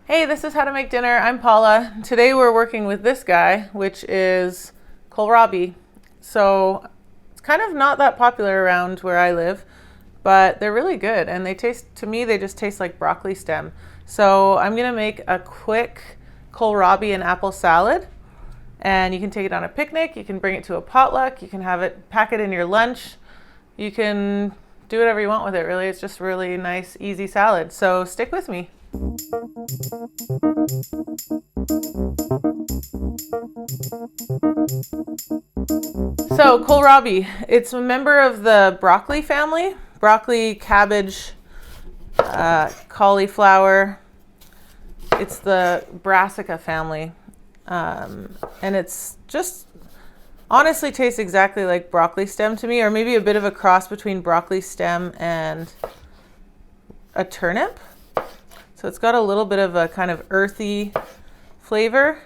Hey, this is How to Make Dinner. I'm Paula. Today we're working with this guy, which is kohlrabi. So it's kind of not that popular around where I live, but they're really good. And they taste, to me, they just taste like broccoli stem. So I'm gonna make a quick kohlrabi and apple salad. And you can take it on a picnic, you can bring it to a potluck, you can have it, pack it in your lunch. You can do whatever you want with it, really. It's just really nice, easy salad. So stick with me. So kohlrabi, it's a member of the broccoli family. Broccoli, cabbage, cauliflower. It's the brassica family. And it's just honestly tastes exactly like broccoli stem to me, or maybe a bit of a cross between broccoli stem and a turnip. So it's got a little bit of a kind of earthy flavor.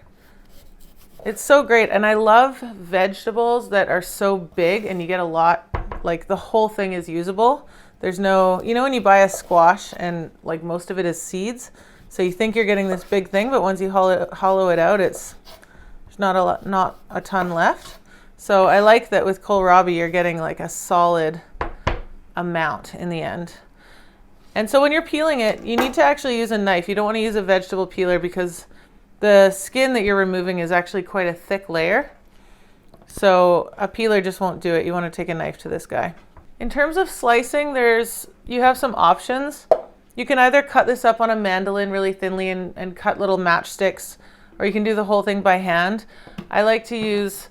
It's so great. And I love vegetables that are so big and you get a lot, like the whole thing is usable. There's no, you know, when you buy a squash and like most of it is seeds. So you think you're getting this big thing, but once you hollow it out, there's not a ton left. So I like that with kohlrabi, you're getting like a solid amount in the end. And so when you're peeling it, you need to actually use a knife. You don't want to use a vegetable peeler because the skin that you're removing is actually quite a thick layer. So a peeler just won't do it. You want to take a knife to this guy. In terms of slicing, you have some options. You can either cut this up on a mandolin really thinly and cut little matchsticks, or you can do the whole thing by hand. I like to use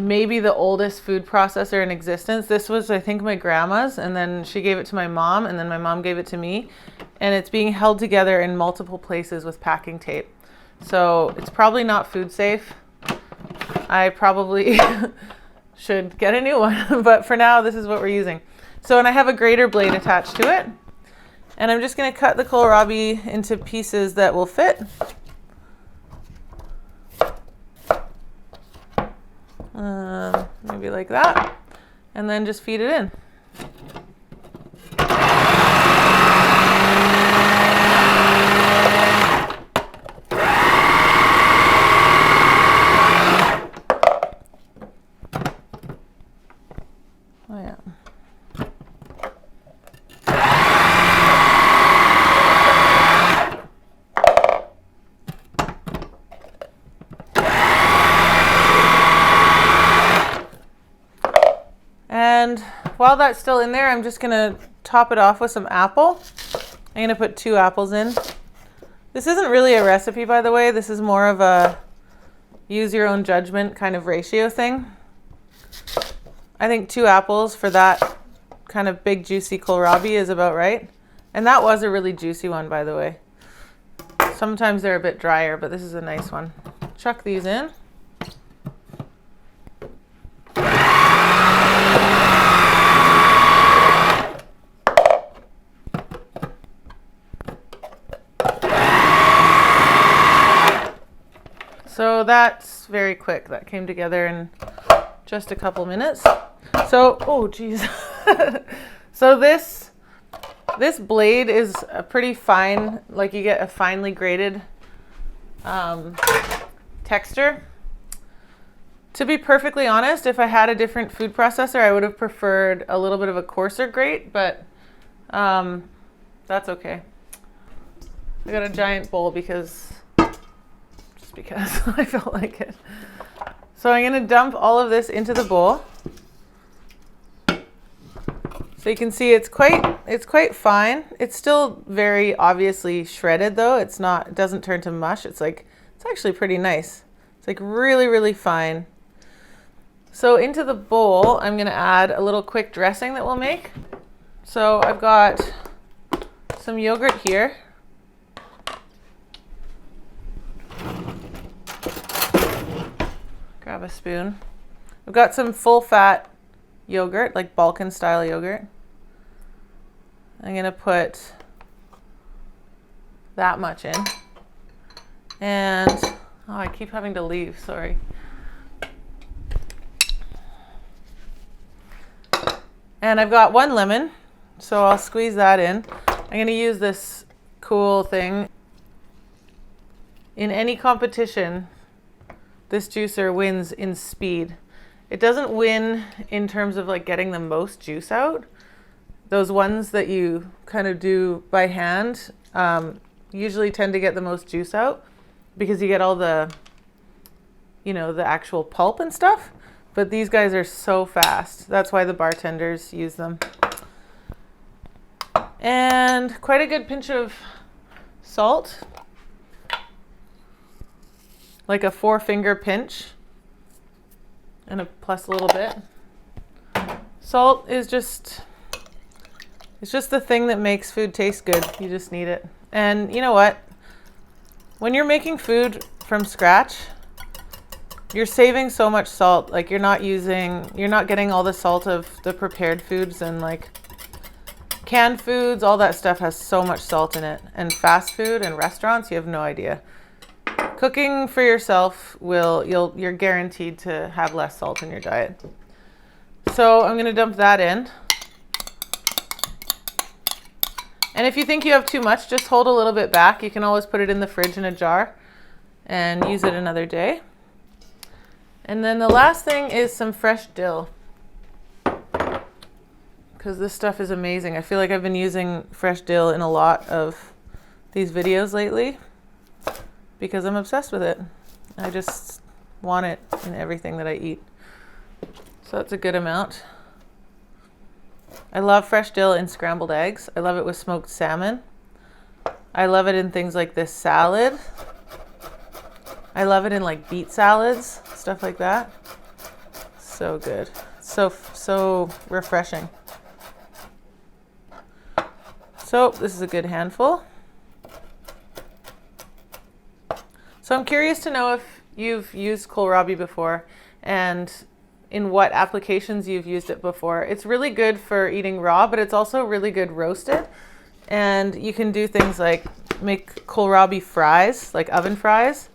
maybe the oldest food processor in existence. This was, I think, my grandma's, and then she gave it to my mom, and then my mom gave it to me. And it's being held together in multiple places with packing tape. So it's probably not food safe. I probably should get a new one, but for now, this is what we're using. So, and I have a grater blade attached to it. And I'm just gonna cut the kohlrabi into pieces that will fit. Maybe like that, and then just feed it in. Oh yeah. And while that's still in there, I'm just gonna top it off with some apple. I'm gonna put 2 apples in. This isn't really a recipe, by the way. This is more of a use your own judgment kind of ratio thing. I think 2 apples for that kind of big juicy kohlrabi is about right. And that was a really juicy one, by the way. Sometimes they're a bit drier, but this is a nice one. Chuck these in. So that's very quick. That came together in just a couple minutes. So, oh geez. So this blade is a pretty fine, like you get a finely grated texture. To be perfectly honest, if I had a different food processor, I would have preferred a little bit of a coarser grate, but that's okay. I got a giant bowl because I felt like it. So I'm going to dump all of this into the bowl. So you can see it's quite fine. It's still very obviously shredded though. It doesn't turn to mush. It's actually pretty nice. It's like really, really fine. So into the bowl, I'm going to add a little quick dressing that we'll make. So I've got some yogurt here. Grab a spoon. I've got some full fat yogurt, like Balkan style yogurt. I'm going to put that much in. And, oh, I keep having to leave, sorry. And I've got 1 lemon. So I'll squeeze that in. I'm going to use this cool thing. In any competition, this juicer wins in speed. It doesn't win in terms of like getting the most juice out. Those ones that you kind of do by hand usually tend to get the most juice out because you get all the, the actual pulp and stuff. But these guys are so fast. That's why the bartenders use them. And quite a good pinch of salt. Like a 4-finger pinch. And plus a little bit. Salt is it's just the thing that makes food taste good. You just need it. And you know what? When you're making food from scratch, you're saving so much salt. Like you're not getting all the salt of the prepared foods, and like canned foods, all that stuff has so much salt in it. And fast food and restaurants, you have no idea. Cooking for yourself you're guaranteed to have less salt in your diet. So I'm going to dump that in. And if you think you have too much, just hold a little bit back. You can always put it in the fridge in a jar and use it another day. And then the last thing is some fresh dill, because this stuff is amazing. I feel like I've been using fresh dill in a lot of these videos lately because I'm obsessed with it. I just want it in everything that I eat. So that's a good amount. I love fresh dill in scrambled eggs. I love it with smoked salmon. I love it in things like this salad. I love it in like beet salads, stuff like that. So good. So refreshing. So this is a good handful. So I'm curious to know if you've used kohlrabi before and in what applications you've used it before. It's really good for eating raw, but it's also really good roasted. And you can do things like make kohlrabi fries, like oven fries,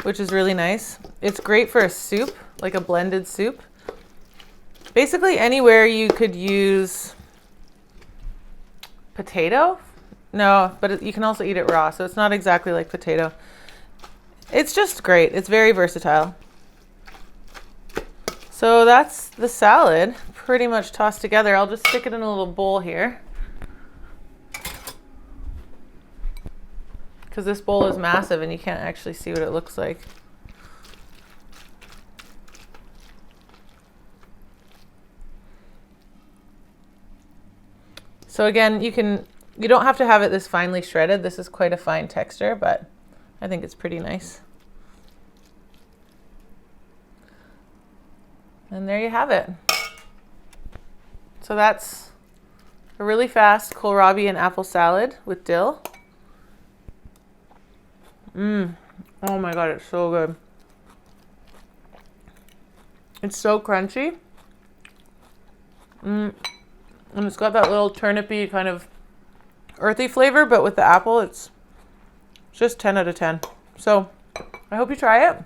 which is really nice. It's great for a soup, like a blended soup. Basically anywhere you could use potato. No, but you can also eat it raw, so it's not exactly like potato. It's just great. It's very versatile. So that's the salad pretty much tossed together. I'll just stick it in a little bowl here, because this bowl is massive and you can't actually see what it looks like. So again, you don't have to have it this finely shredded. This is quite a fine texture, but I think it's pretty nice. And there you have it. So that's a really fast kohlrabi and apple salad with dill. Oh my God, it's so good. It's so crunchy. And it's got that little turnipy kind of earthy flavor, but with the apple, it's just 10 out of 10. So I hope you try it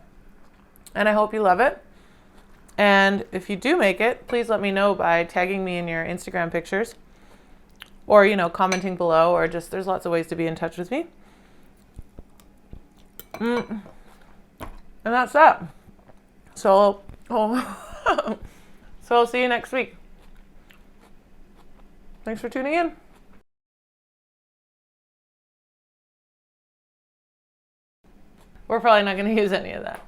and I hope you love it. And if you do make it, please let me know by tagging me in your Instagram pictures or, commenting below, or just, there's lots of ways to be in touch with me. And that's that. So I'll see you next week. Thanks for tuning in. We're probably not going to use any of that.